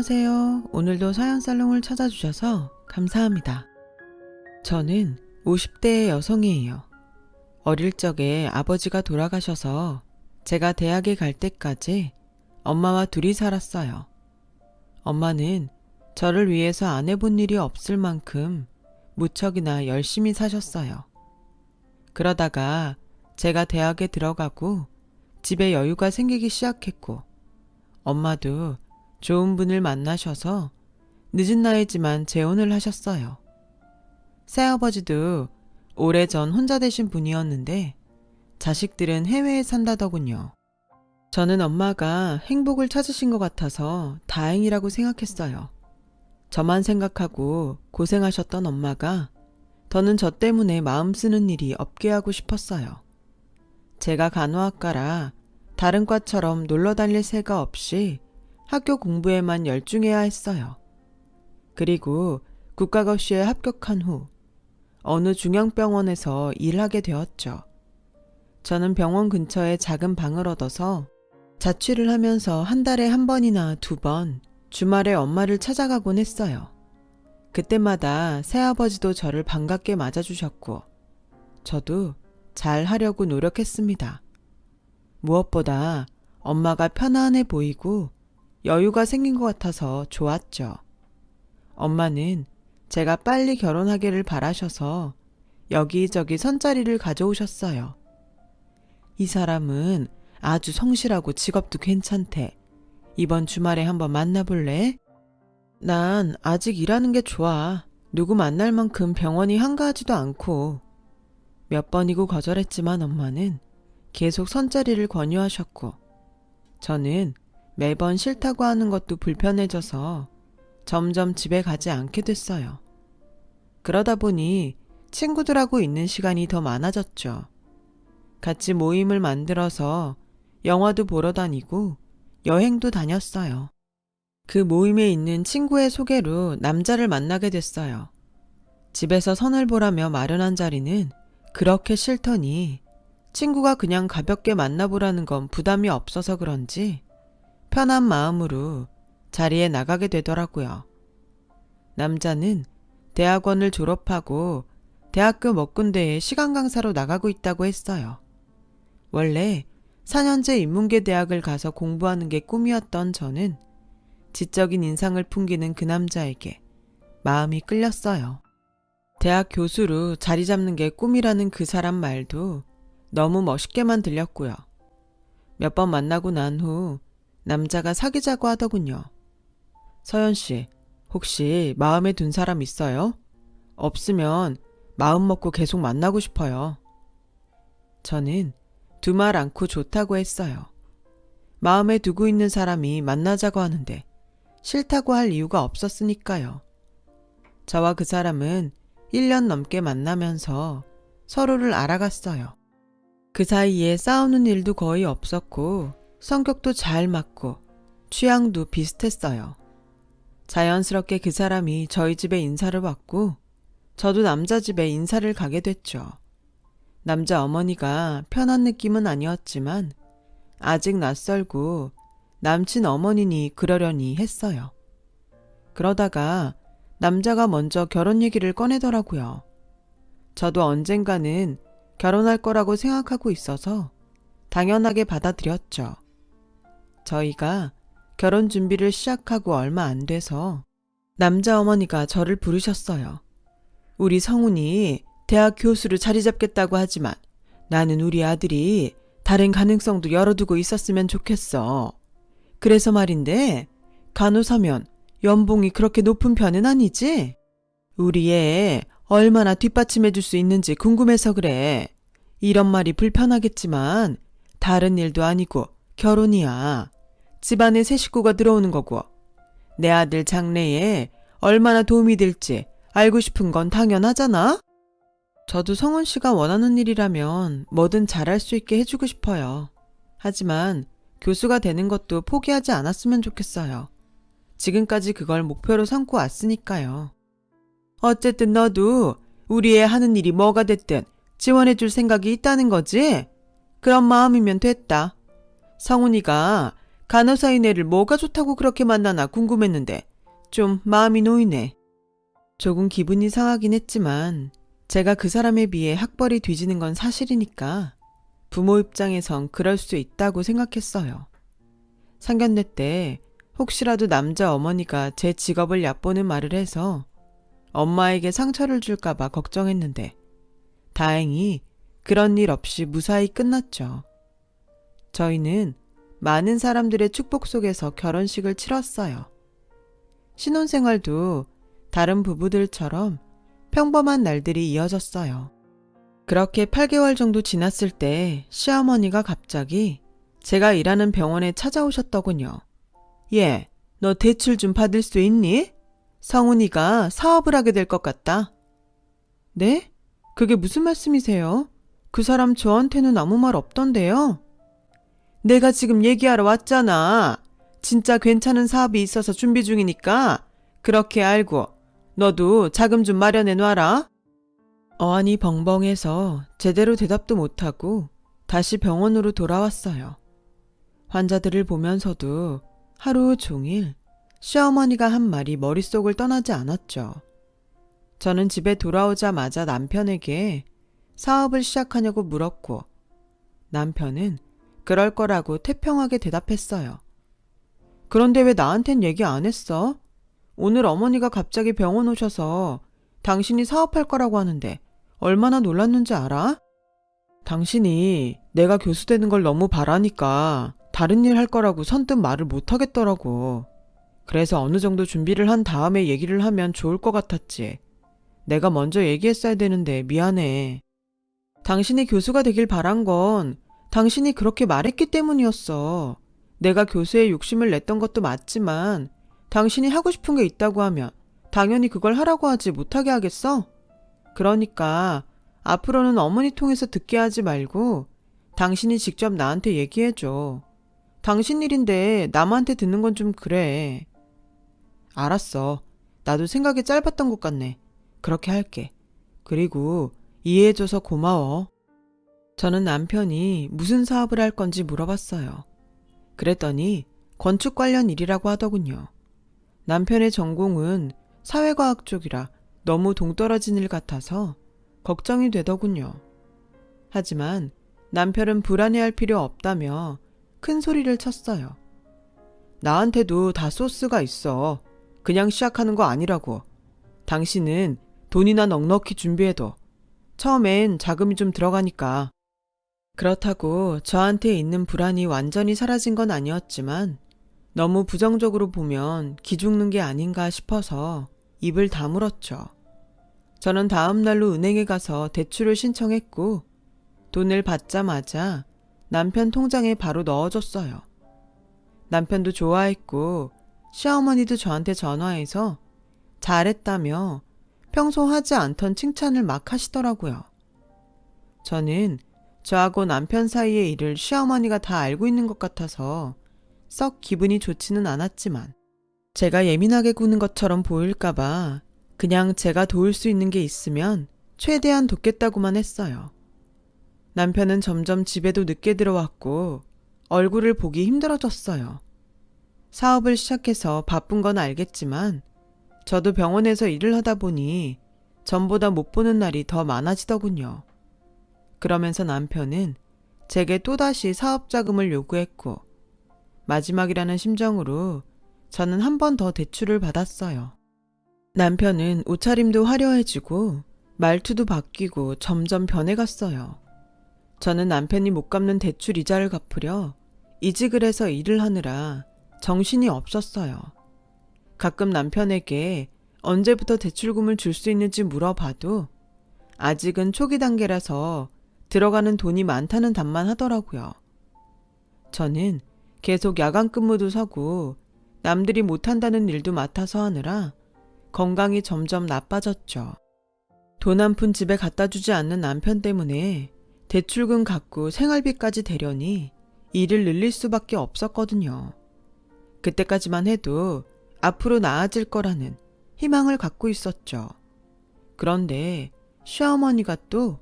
안녕하세요. 오늘도 사연살롱을 찾아주셔서 감사합니다. 저는 50대의 여성이에요. 어릴 적에 아버지가 돌아가셔서 제가 대학에 갈 때까지 엄마와 둘이 살았어요. 엄마는 저를 위해서 안 해본 일이 없을 만큼 무척이나 열심히 사셨어요. 그러다가 제가 대학에 들어가고 집에 여유가 생기기 시작했고 엄마도 좋은 분을 만나셔서 늦은 나이지만 재혼을 하셨어요. 새아버지도 오래전 혼자 되신 분이었는데 자식들은 해외에 산다더군요. 저는 엄마가 행복을 찾으신 것 같아서 다행이라고 생각했어요. 저만 생각하고 고생하셨던 엄마가 더는 저 때문에 마음 쓰는 일이 없게 하고 싶었어요. 제가 간호학과라 다른 과처럼 놀러 다닐 새가 없이 학교 공부에만 열중해야 했어요. 그리고 국가고시에 합격한 후 어느 중형병원에서 일하게 되었죠. 저는 병원 근처에 작은 방을 얻어서 자취를 하면서 한 달에 한 번이나 두 번 주말에 엄마를 찾아가곤 했어요. 그때마다 새아버지도 저를 반갑게 맞아주셨고 저도 잘 하려고 노력했습니다. 무엇보다 엄마가 편안해 보이고 여유가 생긴 것 같아서 좋았죠. 엄마는 제가 빨리 결혼하기를 바라셔서 여기저기 선자리를 가져오셨어요. 이 사람은 아주 성실하고 직업도 괜찮대. 이번 주말에 한번 만나볼래? 난 아직 일하는 게 좋아. 누구 만날 만큼 병원이 한가하지도 않고. 몇 번이고 거절했지만 엄마는 계속 선자리를 권유하셨고 저는 매번 싫다고 하는 것도 불편해져서 점점 집에 가지 않게 됐어요. 그러다 보니 친구들하고 있는 시간이 더 많아졌죠. 같이 모임을 만들어서 영화도 보러 다니고 여행도 다녔어요. 그 모임에 있는 친구의 소개로 남자를 만나게 됐어요. 집에서 선을 보라며 마련한 자리는 그렇게 싫더니 친구가 그냥 가볍게 만나보라는 건 부담이 없어서 그런지 편한 마음으로 자리에 나가게 되더라고요. 남자는 대학원을 졸업하고 대학교 몇 군데에 시간 강사로 나가고 있다고 했어요. 원래 4년제 인문계 대학을 가서 공부하는 게 꿈이었던 저는 지적인 인상을 풍기는 그 남자에게 마음이 끌렸어요. 대학 교수로 자리 잡는 게 꿈이라는 그 사람 말도 너무 멋있게만 들렸고요. 몇 번 만나고 난 후 남자가 사귀자고 하더군요. 서연 씨, 혹시 마음에 든 사람 있어요? 없으면 마음 먹고 계속 만나고 싶어요. 저는 두 말 않고 좋다고 했어요. 마음에 두고 있는 사람이 만나자고 하는데 싫다고 할 이유가 없었으니까요. 저와 그 사람은 1년 넘게 만나면서 서로를 알아갔어요. 그 사이에 싸우는 일도 거의 없었고 성격도 잘 맞고 취향도 비슷했어요. 자연스럽게 그 사람이 저희 집에 인사를 왔고 저도 남자 집에 인사를 가게 됐죠. 남자 어머니가 편한 느낌은 아니었지만 아직 낯설고 남친 어머니니 그러려니 했어요. 그러다가 남자가 먼저 결혼 얘기를 꺼내더라고요. 저도 언젠가는 결혼할 거라고 생각하고 있어서 당연하게 받아들였죠. 저희가 결혼 준비를 시작하고 얼마 안 돼서 남자 어머니가 저를 부르셨어요. 우리 성훈이 대학 교수로 자리 잡겠다고 하지만 나는 우리 아들이 다른 가능성도 열어두고 있었으면 좋겠어. 그래서 말인데 간호사면 연봉이 그렇게 높은 편은 아니지? 우리 애 얼마나 뒷받침해 줄 수 있는지 궁금해서 그래. 이런 말이 불편하겠지만 다른 일도 아니고 결혼이야. 집안에 새 식구가 들어오는 거고 내 아들 장래에 얼마나 도움이 될지 알고 싶은 건 당연하잖아? 저도 성훈 씨가 원하는 일이라면 뭐든 잘할 수 있게 해주고 싶어요. 하지만 교수가 되는 것도 포기하지 않았으면 좋겠어요. 지금까지 그걸 목표로 삼고 왔으니까요. 어쨌든 너도 우리 애 하는 일이 뭐가 됐든 지원해줄 생각이 있다는 거지? 그런 마음이면 됐다. 성훈이가 간호사인 애를 뭐가 좋다고 그렇게 만나나 궁금했는데 좀 마음이 놓이네. 조금 기분이 상하긴 했지만 제가 그 사람에 비해 학벌이 뒤지는 건 사실이니까 부모 입장에선 그럴 수 있다고 생각했어요. 상견례 때 혹시라도 남자 어머니가 제 직업을 얕보는 말을 해서 엄마에게 상처를 줄까봐 걱정했는데 다행히 그런 일 없이 무사히 끝났죠. 저희는 많은 사람들의 축복 속에서 결혼식을 치렀어요. 신혼생활도 다른 부부들처럼 평범한 날들이 이어졌어요. 그렇게 8개월 정도 지났을 때 시어머니가 갑자기 제가 일하는 병원에 찾아오셨더군요. 얘, 너 대출 좀 받을 수 있니? 성훈이가 사업을 하게 될 것 같다. 네? 그게 무슨 말씀이세요? 그 사람 저한테는 아무 말 없던데요? 내가 지금 얘기하러 왔잖아. 진짜 괜찮은 사업이 있어서 준비 중이니까 그렇게 알고 너도 자금 좀 마련해 놔라. 어안이 벙벙해서 제대로 대답도 못하고 다시 병원으로 돌아왔어요. 환자들을 보면서도 하루 종일 시어머니가 한 말이 머릿속을 떠나지 않았죠. 저는 집에 돌아오자마자 남편에게 사업을 시작하냐고 물었고 남편은 그럴 거라고 태평하게 대답했어요. 그런데 왜 나한텐 얘기 안 했어? 오늘 어머니가 갑자기 병원 오셔서 당신이 사업할 거라고 하는데 얼마나 놀랐는지 알아? 당신이 내가 교수 되는 걸 너무 바라니까 다른 일 할 거라고 선뜻 말을 못 하겠더라고. 그래서 어느 정도 준비를 한 다음에 얘기를 하면 좋을 것 같았지. 내가 먼저 얘기했어야 되는데 미안해. 당신이 교수가 되길 바란 건 당신이 그렇게 말했기 때문이었어. 내가 교수에 욕심을 냈던 것도 맞지만 당신이 하고 싶은 게 있다고 하면 당연히 그걸 하라고 하지 못하게 하겠어? 그러니까 앞으로는 어머니 통해서 듣게 하지 말고 당신이 직접 나한테 얘기해줘. 당신 일인데 남한테 듣는 건 좀 그래. 알았어. 나도 생각이 짧았던 것 같네. 그렇게 할게. 그리고 이해해줘서 고마워. 저는 남편이 무슨 사업을 할 건지 물어봤어요. 그랬더니 건축 관련 일이라고 하더군요. 남편의 전공은 사회과학 쪽이라 너무 동떨어진 일 같아서 걱정이 되더군요. 하지만 남편은 불안해할 필요 없다며 큰 소리를 쳤어요. 나한테도 다 소스가 있어. 그냥 시작하는 거 아니라고. 당신은 돈이나 넉넉히 준비해둬. 처음엔 자금이 좀 들어가니까. 그렇다고 저한테 있는 불안이 완전히 사라진 건 아니었지만 너무 부정적으로 보면 기죽는 게 아닌가 싶어서 입을 다물었죠. 저는 다음 날로 은행에 가서 대출을 신청했고 돈을 받자마자 남편 통장에 바로 넣어줬어요. 남편도 좋아했고 시어머니도 저한테 전화해서 잘했다며 평소 하지 않던 칭찬을 막 하시더라고요. 저는 저하고 남편 사이의 일을 시어머니가 다 알고 있는 것 같아서 썩 기분이 좋지는 않았지만 제가 예민하게 구는 것처럼 보일까봐 그냥 제가 도울 수 있는 게 있으면 최대한 돕겠다고만 했어요. 남편은 점점 집에도 늦게 들어왔고 얼굴을 보기 힘들어졌어요. 사업을 시작해서 바쁜 건 알겠지만 저도 병원에서 일을 하다 보니 전보다 못 보는 날이 더 많아지더군요. 그러면서 남편은 제게 또다시 사업 자금을 요구했고 마지막이라는 심정으로 저는 한 번 더 대출을 받았어요. 남편은 옷차림도 화려해지고 말투도 바뀌고 점점 변해갔어요. 저는 남편이 못 갚는 대출 이자를 갚으려 이직을 해서 일을 하느라 정신이 없었어요. 가끔 남편에게 언제부터 대출금을 줄 수 있는지 물어봐도 아직은 초기 단계라서 들어가는 돈이 많다는 답만 하더라고요. 저는 계속 야간 근무도 서고 남들이 못한다는 일도 맡아서 하느라 건강이 점점 나빠졌죠. 돈 한 푼 집에 갖다 주지 않는 남편 때문에 대출금 갚고 생활비까지 대려니 일을 늘릴 수밖에 없었거든요. 그때까지만 해도 앞으로 나아질 거라는 희망을 갖고 있었죠. 그런데 시어머니가 또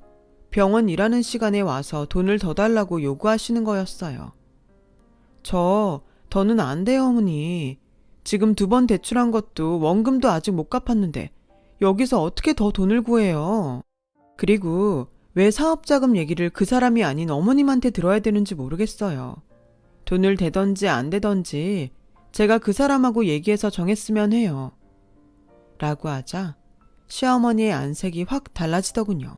병원 일하는 시간에 와서 돈을 더 달라고 요구하시는 거였어요. 저 더는 안 돼요, 어머니. 지금 2번 대출한 것도 원금도 아직 못 갚았는데 여기서 어떻게 더 돈을 구해요? 그리고 왜 사업자금 얘기를 그 사람이 아닌 어머님한테 들어야 되는지 모르겠어요. 돈을 대던지 안 대던지 제가 그 사람하고 얘기해서 정했으면 해요. 라고 하자 시어머니의 안색이 확 달라지더군요.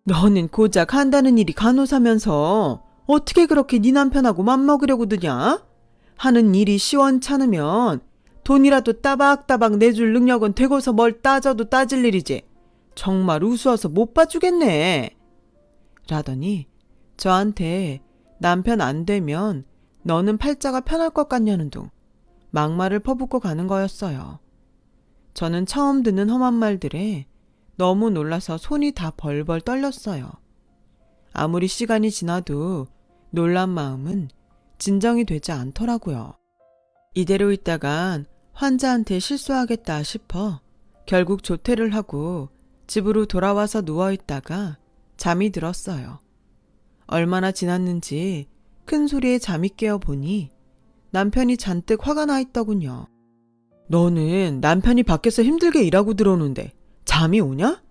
너는 고작 한다는 일이 간호사면서 어떻게 그렇게 네 남편하고 맘먹으려고 드냐? 하는 일이 시원찮으면 돈이라도 따박따박 내줄 능력은 되고서 뭘 따져도 따질 일이지. 정말 우스워서 못 봐주겠네. 라더니 저한테 남편 안 되면 너는 팔자가 편할 것 같냐는 둥 막말을 퍼붓고 가는 거였어요. 저는 처음 듣는 험한 말들에 너무 놀라서 손이 다 벌벌 떨렸어요. 아무리 시간이 지나도 놀란 마음은 진정이 되지 않더라고요. 이대로 있다간 환자한테 실수하겠다 싶어 결국 조퇴를 하고 집으로 돌아와서 누워있다가 잠이 들었어요. 얼마나 지났는지 큰 소리에 잠이 깨어 보니 남편이 잔뜩 화가 나 있더군요. 너는 남편이 밖에서 힘들게 일하고 들어오는데 잠이 오냐?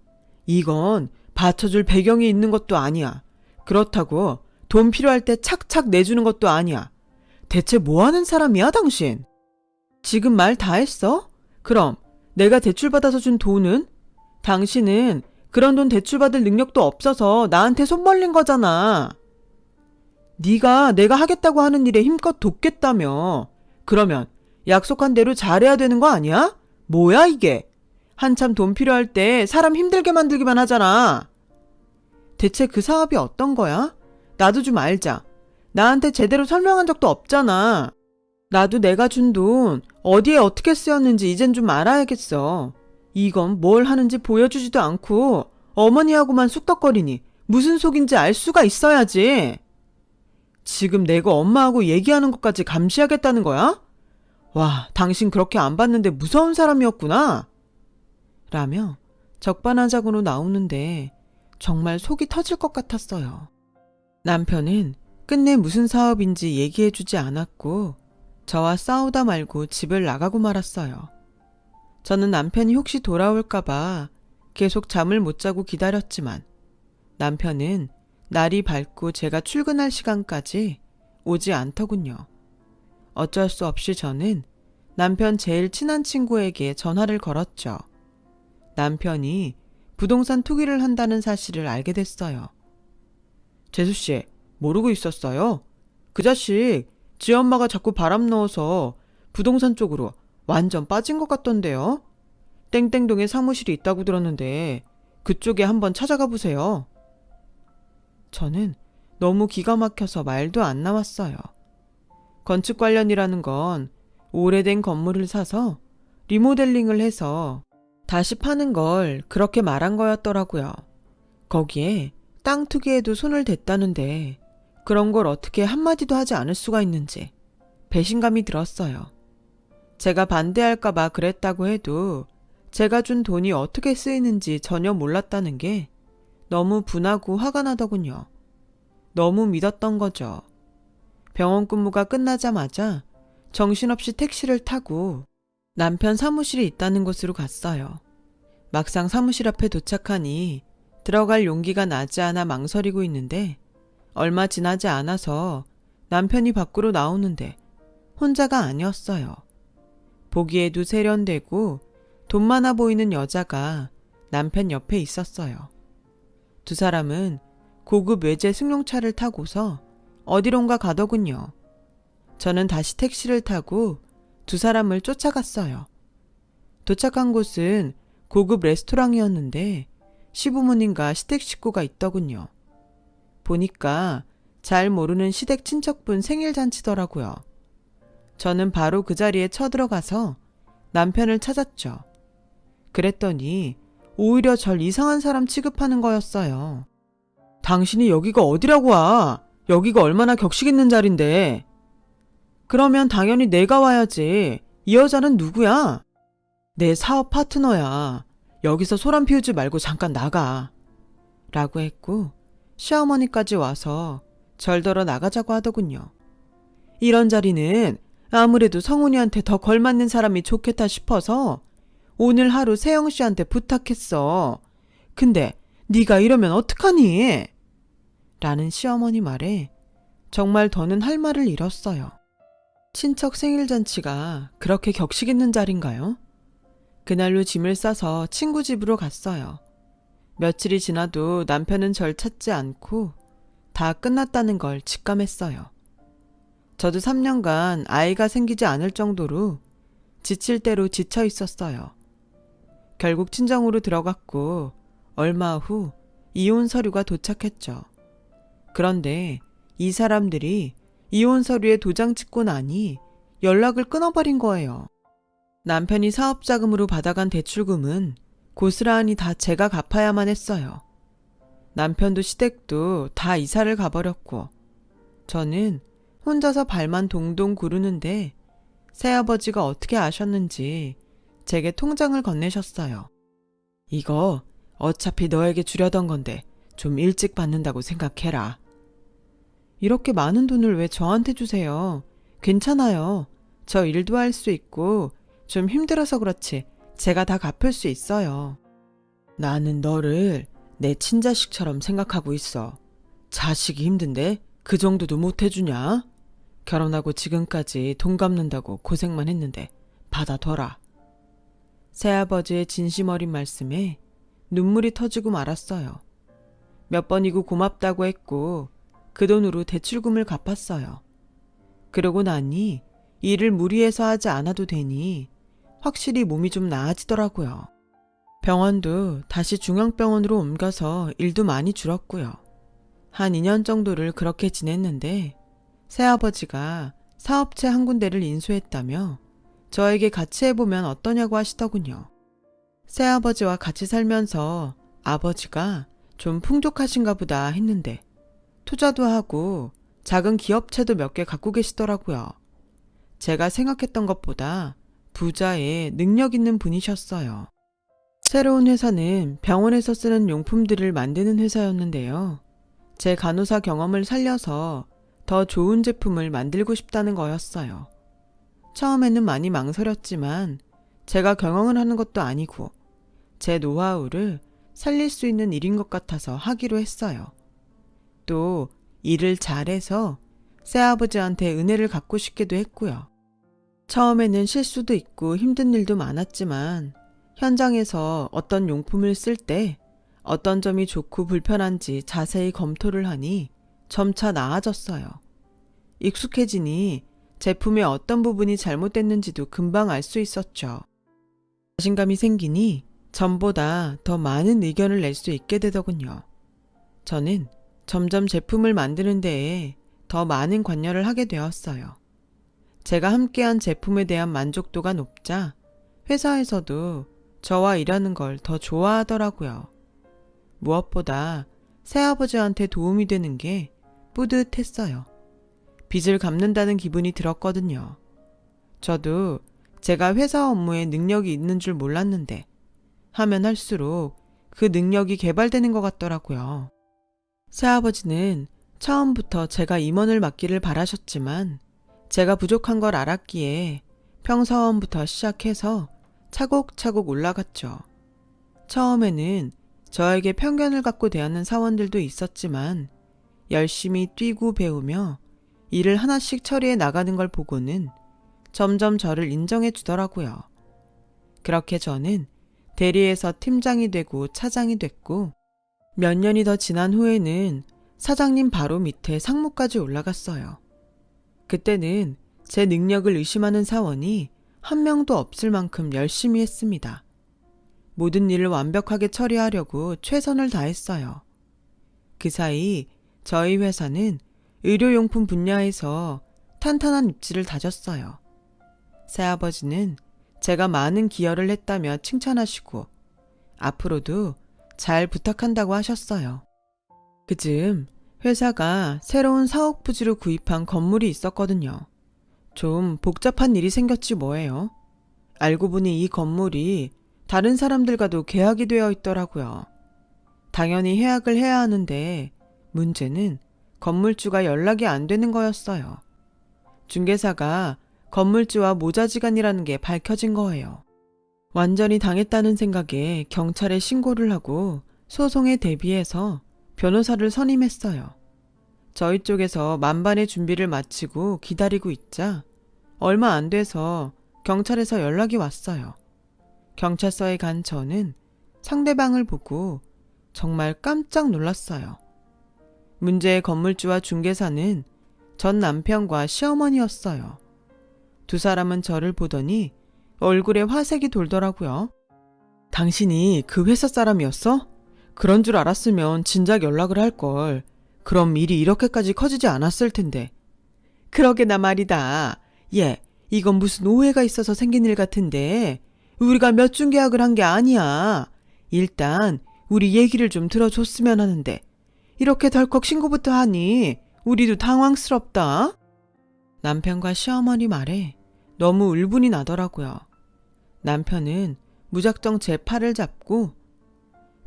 이건 받쳐줄 배경이 있는 것도 아니야. 그렇다고 돈 필요할 때 착착 내주는 것도 아니야. 대체 뭐 하는 사람이야, 당신? 지금 말 다 했어? 그럼 내가 대출받아서 준 돈은? 당신은 그런 돈 대출받을 능력도 없어서 나한테 손 벌린 거잖아. 네가 내가 하겠다고 하는 일에 힘껏 돕겠다며. 그러면 약속한 대로 잘해야 되는 거 아니야? 뭐야 이게? 한참 돈 필요할 때 사람 힘들게 만들기만 하잖아. 대체 그 사업이 어떤 거야? 나도 좀 알자. 나한테 제대로 설명한 적도 없잖아. 나도 내가 준 돈 어디에 어떻게 쓰였는지 이젠 좀 알아야겠어. 이건 뭘 하는지 보여주지도 않고 어머니하고만 쑥덕거리니 무슨 속인지 알 수가 있어야지. 지금 내가 엄마하고 얘기하는 것까지 감시하겠다는 거야? 와, 당신 그렇게 안 봤는데 무서운 사람이었구나. 라며 적반하장으로 나오는데 정말 속이 터질 것 같았어요. 남편은 끝내 무슨 사업인지 얘기해주지 않았고 저와 싸우다 말고 집을 나가고 말았어요. 저는 남편이 혹시 돌아올까봐 계속 잠을 못 자고 기다렸지만 남편은 날이 밝고 제가 출근할 시간까지 오지 않더군요. 어쩔 수 없이 저는 남편 제일 친한 친구에게 전화를 걸었죠. 남편이 부동산 투기를 한다는 사실을 알게 됐어요. 재수씨, 모르고 있었어요? 그 자식 지 엄마가 자꾸 바람 넣어서 부동산 쪽으로 완전 빠진 것 같던데요. 땡땡동에 사무실이 있다고 들었는데 그쪽에 한번 찾아가 보세요. 저는 너무 기가 막혀서 말도 안 나왔어요. 건축 관련이라는 건 오래된 건물을 사서 리모델링을 해서 다시 파는 걸 그렇게 말한 거였더라고요. 거기에 땅 투기에도 손을 댔다는데 그런 걸 어떻게 한마디도 하지 않을 수가 있는지 배신감이 들었어요. 제가 반대할까봐 그랬다고 해도 제가 준 돈이 어떻게 쓰이는지 전혀 몰랐다는 게 너무 분하고 화가 나더군요. 너무 믿었던 거죠. 병원 근무가 끝나자마자 정신없이 택시를 타고 남편 사무실이 있다는 곳으로 갔어요. 막상 사무실 앞에 도착하니 들어갈 용기가 나지 않아 망설이고 있는데 얼마 지나지 않아서 남편이 밖으로 나오는데 혼자가 아니었어요. 보기에도 세련되고 돈 많아 보이는 여자가 남편 옆에 있었어요. 두 사람은 고급 외제 승용차를 타고서 어디론가 가더군요. 저는 다시 택시를 타고 두 사람을 쫓아갔어요. 도착한 곳은 고급 레스토랑이었는데 시부모님과 시댁 식구가 있더군요. 보니까 잘 모르는 시댁 친척분 생일 잔치더라고요. 저는 바로 그 자리에 쳐들어가서 남편을 찾았죠. 그랬더니 오히려 절 이상한 사람 취급하는 거였어요. 당신이 여기가 어디라고 와? 여기가 얼마나 격식 있는 자리인데. 그러면 당연히 내가 와야지. 이 여자는 누구야? 내 사업 파트너야. 여기서 소란 피우지 말고 잠깐 나가. 라고 했고 시어머니까지 와서 절더러 나가자고 하더군요. 이런 자리는 아무래도 성훈이한테 더 걸맞는 사람이 좋겠다 싶어서 오늘 하루 세영 씨한테 부탁했어. 근데 네가 이러면 어떡하니? 라는 시어머니 말에 정말 더는 할 말을 잃었어요. 친척 생일잔치가 그렇게 격식 있는 자리인가요? 그날로 짐을 싸서 친구 집으로 갔어요. 며칠이 지나도 남편은 절 찾지 않고 다 끝났다는 걸 직감했어요. 저도 3년간 아이가 생기지 않을 정도로 지칠 대로 지쳐 있었어요. 결국 친정으로 들어갔고 얼마 후 이혼 서류가 도착했죠. 그런데 이 사람들이 이혼 서류에 도장 찍고 나니 연락을 끊어버린 거예요. 남편이 사업자금으로 받아간 대출금은 고스란히 다 제가 갚아야만 했어요. 남편도 시댁도 다 이사를 가버렸고 저는 혼자서 발만 동동 구르는데 새아버지가 어떻게 아셨는지 제게 통장을 건네셨어요. 이거 어차피 너에게 주려던 건데 좀 일찍 받는다고 생각해라. 이렇게 많은 돈을 왜 저한테 주세요? 괜찮아요. 저 일도 할 수 있고 좀 힘들어서 그렇지 제가 다 갚을 수 있어요. 나는 너를 내 친자식처럼 생각하고 있어. 자식이 힘든데 그 정도도 못 해주냐? 결혼하고 지금까지 돈 갚는다고 고생만 했는데 받아둬라. 새아버지의 진심 어린 말씀에 눈물이 터지고 말았어요. 몇 번이고 고맙다고 했고 그 돈으로 대출금을 갚았어요. 그러고 나니 일을 무리해서 하지 않아도 되니 확실히 몸이 좀 나아지더라고요. 병원도 다시 중앙병원으로 옮겨서 일도 많이 줄었고요. 한 2년 정도를 그렇게 지냈는데 새아버지가 사업체 한 군데를 인수했다며 저에게 같이 해보면 어떠냐고 하시더군요. 새아버지와 같이 살면서 아버지가 좀 풍족하신가 보다 했는데 투자도 하고 작은 기업체도 몇 개 갖고 계시더라고요. 제가 생각했던 것보다 부자의 능력 있는 분이셨어요. 새로운 회사는 병원에서 쓰는 용품들을 만드는 회사였는데요. 제 간호사 경험을 살려서 더 좋은 제품을 만들고 싶다는 거였어요. 처음에는 많이 망설였지만 제가 경영을 하는 것도 아니고 제 노하우를 살릴 수 있는 일인 것 같아서 하기로 했어요. 또 일을 잘해서 새아버지한테 은혜를 갚고 싶기도 했고요. 처음에는 실수도 있고 힘든 일도 많았지만 현장에서 어떤 용품을 쓸 때 어떤 점이 좋고 불편한지 자세히 검토를 하니 점차 나아졌어요. 익숙해지니 제품의 어떤 부분이 잘못됐는지도 금방 알 수 있었죠. 자신감이 생기니 전보다 더 많은 의견을 낼 수 있게 되더군요. 저는 점점 제품을 만드는 데에 더 많은 관여를 하게 되었어요. 제가 함께한 제품에 대한 만족도가 높자 회사에서도 저와 일하는 걸 더 좋아하더라고요. 무엇보다 새아버지한테 도움이 되는 게 뿌듯했어요. 빚을 갚는다는 기분이 들었거든요. 저도 제가 회사 업무에 능력이 있는 줄 몰랐는데 하면 할수록 그 능력이 개발되는 것 같더라고요. 새아버지는 처음부터 제가 임원을 맡기를 바라셨지만 제가 부족한 걸 알았기에 평사원부터 시작해서 차곡차곡 올라갔죠. 처음에는 저에게 편견을 갖고 대하는 사원들도 있었지만 열심히 뛰고 배우며 일을 하나씩 처리해 나가는 걸 보고는 점점 저를 인정해 주더라고요. 그렇게 저는 대리에서 팀장이 되고 차장이 됐고 몇 년이 더 지난 후에는 사장님 바로 밑에 상무까지 올라갔어요. 그때는 제 능력을 의심하는 사원이 한 명도 없을 만큼 열심히 했습니다. 모든 일을 완벽하게 처리하려고 최선을 다했어요. 그 사이 저희 회사는 의료용품 분야에서 탄탄한 입지를 다졌어요. 새아버지는 제가 많은 기여를 했다며 칭찬하시고 앞으로도 잘 부탁한다고 하셨어요. 그즈음 회사가 새로운 사옥 부지로 구입한 건물이 있었거든요. 좀 복잡한 일이 생겼지 뭐예요. 알고 보니 이 건물이 다른 사람들과도 계약이 되어 있더라고요. 당연히 계약을 해야 하는데 문제는 건물주가 연락이 안 되는 거였어요. 중개사가 건물주와 모자지간이라는 게 밝혀진 거예요. 완전히 당했다는 생각에 경찰에 신고를 하고 소송에 대비해서 변호사를 선임했어요. 저희 쪽에서 만반의 준비를 마치고 기다리고 있자 얼마 안 돼서 경찰에서 연락이 왔어요. 경찰서에 간 저는 상대방을 보고 정말 깜짝 놀랐어요. 문제의 건물주와 중개사는 전 남편과 시어머니였어요. 두 사람은 저를 보더니 얼굴에 화색이 돌더라고요. 당신이 그 회사 사람이었어? 그런 줄 알았으면 진작 연락을 할걸. 그럼 일이 이렇게까지 커지지 않았을 텐데. 그러게나 말이다. 예, 이건 무슨 오해가 있어서 생긴 일 같은데 우리가 몇 중 계약을 한 게 아니야. 일단 우리 얘기를 좀 들어줬으면 하는데 이렇게 덜컥 신고부터 하니 우리도 당황스럽다. 남편과 시어머니 말에 너무 울분이 나더라고요. 남편은 무작정 제 팔을 잡고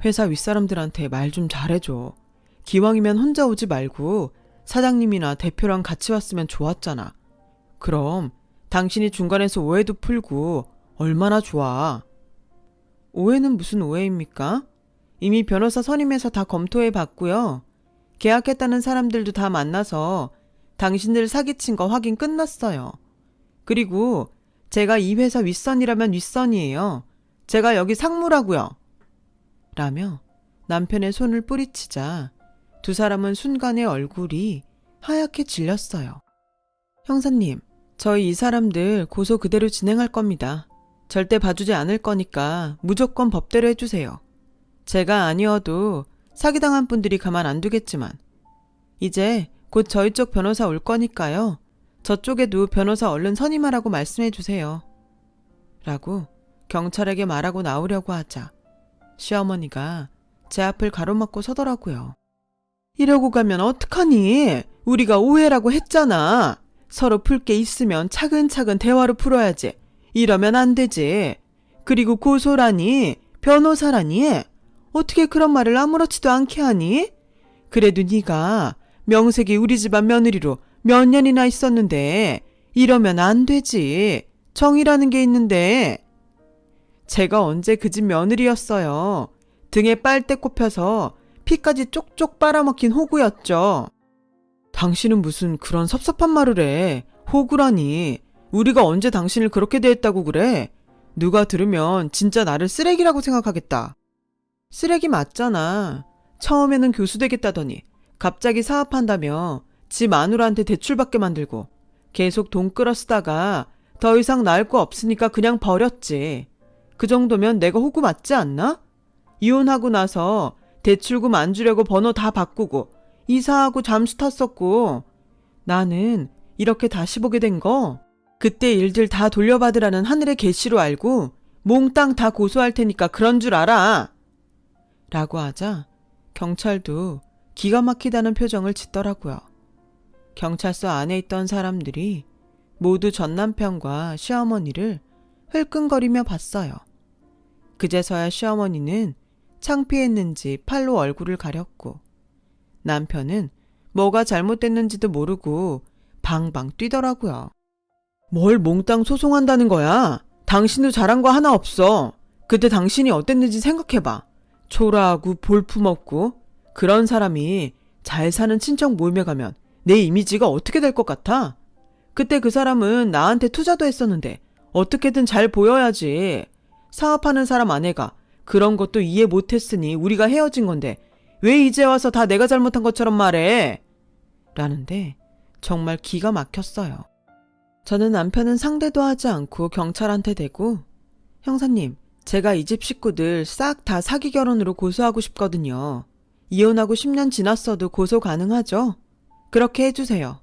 회사 윗사람들한테 말 좀 잘해줘. 기왕이면 혼자 오지 말고 사장님이나 대표랑 같이 왔으면 좋았잖아. 그럼 당신이 중간에서 오해도 풀고 얼마나 좋아. 오해는 무슨 오해입니까? 이미 변호사 선임해서 다 검토해 봤고요. 계약했다는 사람들도 다 만나서 당신들 사기친 거 확인 끝났어요. 그리고 제가 이 회사 윗선이라면 윗선이에요. 제가 여기 상무라고요. 라며 남편의 손을 뿌리치자 두 사람은 순간에 얼굴이 하얗게 질렸어요. 형사님, 저희 이 사람들 고소 그대로 진행할 겁니다. 절대 봐주지 않을 거니까 무조건 법대로 해주세요. 제가 아니어도 사기당한 분들이 가만 안 두겠지만 이제 곧 저희 쪽 변호사 올 거니까요. 저쪽에도 변호사 얼른 선임하라고 말씀해 주세요. 라고 경찰에게 말하고 나오려고 하자 시어머니가 제 앞을 가로막고 서더라고요. 이러고 가면 어떡하니? 우리가 오해라고 했잖아. 서로 풀 게 있으면 차근차근 대화로 풀어야지. 이러면 안 되지. 그리고 고소라니, 변호사라니, 어떻게 그런 말을 아무렇지도 않게 하니? 그래도 네가 명색이 우리 집안 며느리로 몇 년이나 있었는데 이러면 안 되지. 정이라는 게 있는데. 제가 언제 그 집 며느리였어요. 등에 빨대 꼽혀서 피까지 쪽쪽 빨아먹힌 호구였죠. 당신은 무슨 그런 섭섭한 말을 해. 호구라니. 우리가 언제 당신을 그렇게 대했다고 그래? 누가 들으면 진짜 나를 쓰레기라고 생각하겠다. 쓰레기 맞잖아. 처음에는 교수 되겠다더니 갑자기 사업한다며 지 마누라한테 대출받게 만들고 계속 돈 끌어 쓰다가 더 이상 나을 거 없으니까 그냥 버렸지. 그 정도면 내가 호구 맞지 않나? 이혼하고 나서 대출금 안 주려고 번호 다 바꾸고 이사하고 잠수 탔었고 나는 이렇게 다시 보게 된 거 그때 일들 다 돌려받으라는 하늘의 계시로 알고 몽땅 다 고소할 테니까 그런 줄 알아. 라고 하자 경찰도 기가 막히다는 표정을 짓더라고요. 경찰서 안에 있던 사람들이 모두 전 남편과 시어머니를 흘끈거리며 봤어요. 그제서야 시어머니는 창피했는지 팔로 얼굴을 가렸고 남편은 뭐가 잘못됐는지도 모르고 방방 뛰더라고요. 뭘 몽땅 소송한다는 거야? 당신도 잘한 거 하나 없어. 그때 당신이 어땠는지 생각해봐. 초라하고 볼품없고 그런 사람이 잘 사는 친척 모임에 가면 내 이미지가 어떻게 될 것 같아? 그때 그 사람은 나한테 투자도 했었는데 어떻게든 잘 보여야지. 사업하는 사람 아내가 그런 것도 이해 못했으니 우리가 헤어진 건데 왜 이제 와서 다 내가 잘못한 것처럼 말해? 라는데 정말 기가 막혔어요. 저는 남편은 상대도 하지 않고 경찰한테 대고 형사님, 제가 이 집 식구들 싹 다 사기 결혼으로 고소하고 싶거든요. 이혼하고 10년 지났어도 고소 가능하죠? 그렇게 해주세요.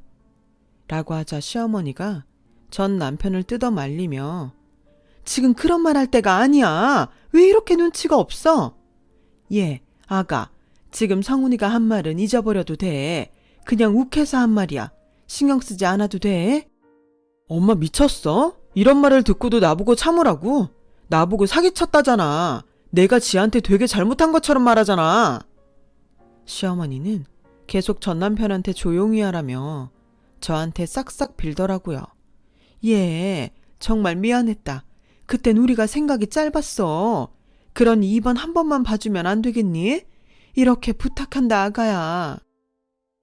라고 하자 시어머니가 전 남편을 뜯어 말리며 지금 그런 말 할 때가 아니야. 왜 이렇게 눈치가 없어? 예, 아가. 지금 성훈이가 한 말은 잊어버려도 돼. 그냥 욱해서 한 말이야. 신경 쓰지 않아도 돼. 엄마 미쳤어? 이런 말을 듣고도 나보고 참으라고? 나보고 사기쳤다잖아. 내가 지한테 되게 잘못한 것처럼 말하잖아. 시어머니는 계속 전 남편한테 조용히 하라며 저한테 싹싹 빌더라고요. 예, 정말 미안했다. 그땐 우리가 생각이 짧았어. 그러니 이번 한 번만 봐주면 안 되겠니? 이렇게 부탁한다, 아가야.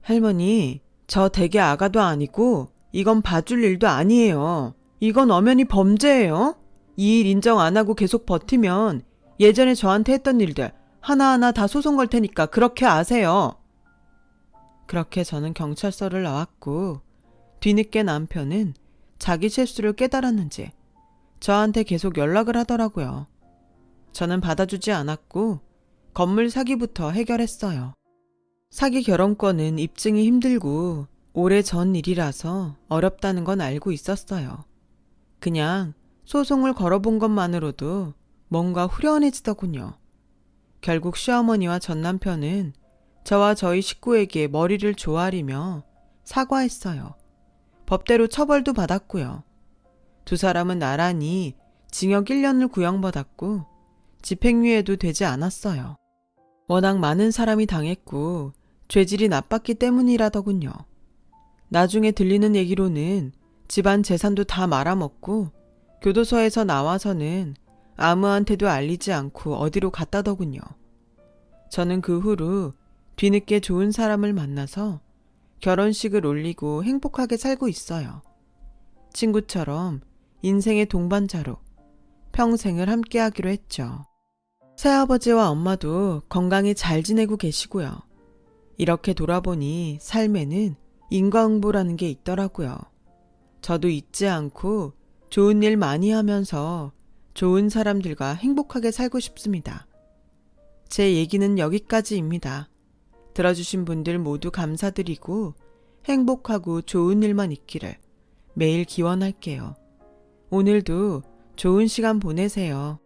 할머니, 저 댁의 아가도 아니고 이건 봐줄 일도 아니에요. 이건 엄연히 범죄예요. 이 일 인정 안 하고 계속 버티면 예전에 저한테 했던 일들 하나하나 다 소송 걸 테니까 그렇게 아세요. 그렇게 저는 경찰서를 나왔고 뒤늦게 남편은 자기 실수를 깨달았는지 저한테 계속 연락을 하더라고요. 저는 받아주지 않았고 건물 사기부터 해결했어요. 사기 결혼권은 입증이 힘들고 오래전 일이라서 어렵다는 건 알고 있었어요. 그냥 소송을 걸어본 것만으로도 뭔가 후련해지더군요. 결국 시어머니와 전 남편은 저와 저희 식구에게 머리를 조아리며 사과했어요. 법대로 처벌도 받았고요. 두 사람은 나란히 징역 1년을 구형받았고 집행유예도 되지 않았어요. 워낙 많은 사람이 당했고 죄질이 나빴기 때문이라더군요. 나중에 들리는 얘기로는 집안 재산도 다 말아먹고 교도소에서 나와서는 아무한테도 알리지 않고 어디로 갔다더군요. 저는 그 후로 뒤늦게 좋은 사람을 만나서 결혼식을 올리고 행복하게 살고 있어요. 친구처럼 인생의 동반자로 평생을 함께하기로 했죠. 새아버지와 엄마도 건강히 잘 지내고 계시고요. 이렇게 돌아보니 삶에는 인과응보라는 게 있더라고요. 저도 잊지 않고 좋은 일 많이 하면서 좋은 사람들과 행복하게 살고 싶습니다. 제 얘기는 여기까지입니다. 들어주신 분들 모두 감사드리고 행복하고 좋은 일만 있기를 매일 기원할게요. 오늘도 좋은 시간 보내세요.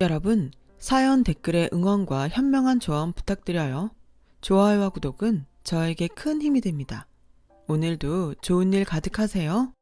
여러분, 사연 댓글에 응원과 현명한 조언 부탁드려요. 좋아요와 구독은 저에게 큰 힘이 됩니다. 오늘도 좋은 일 가득하세요.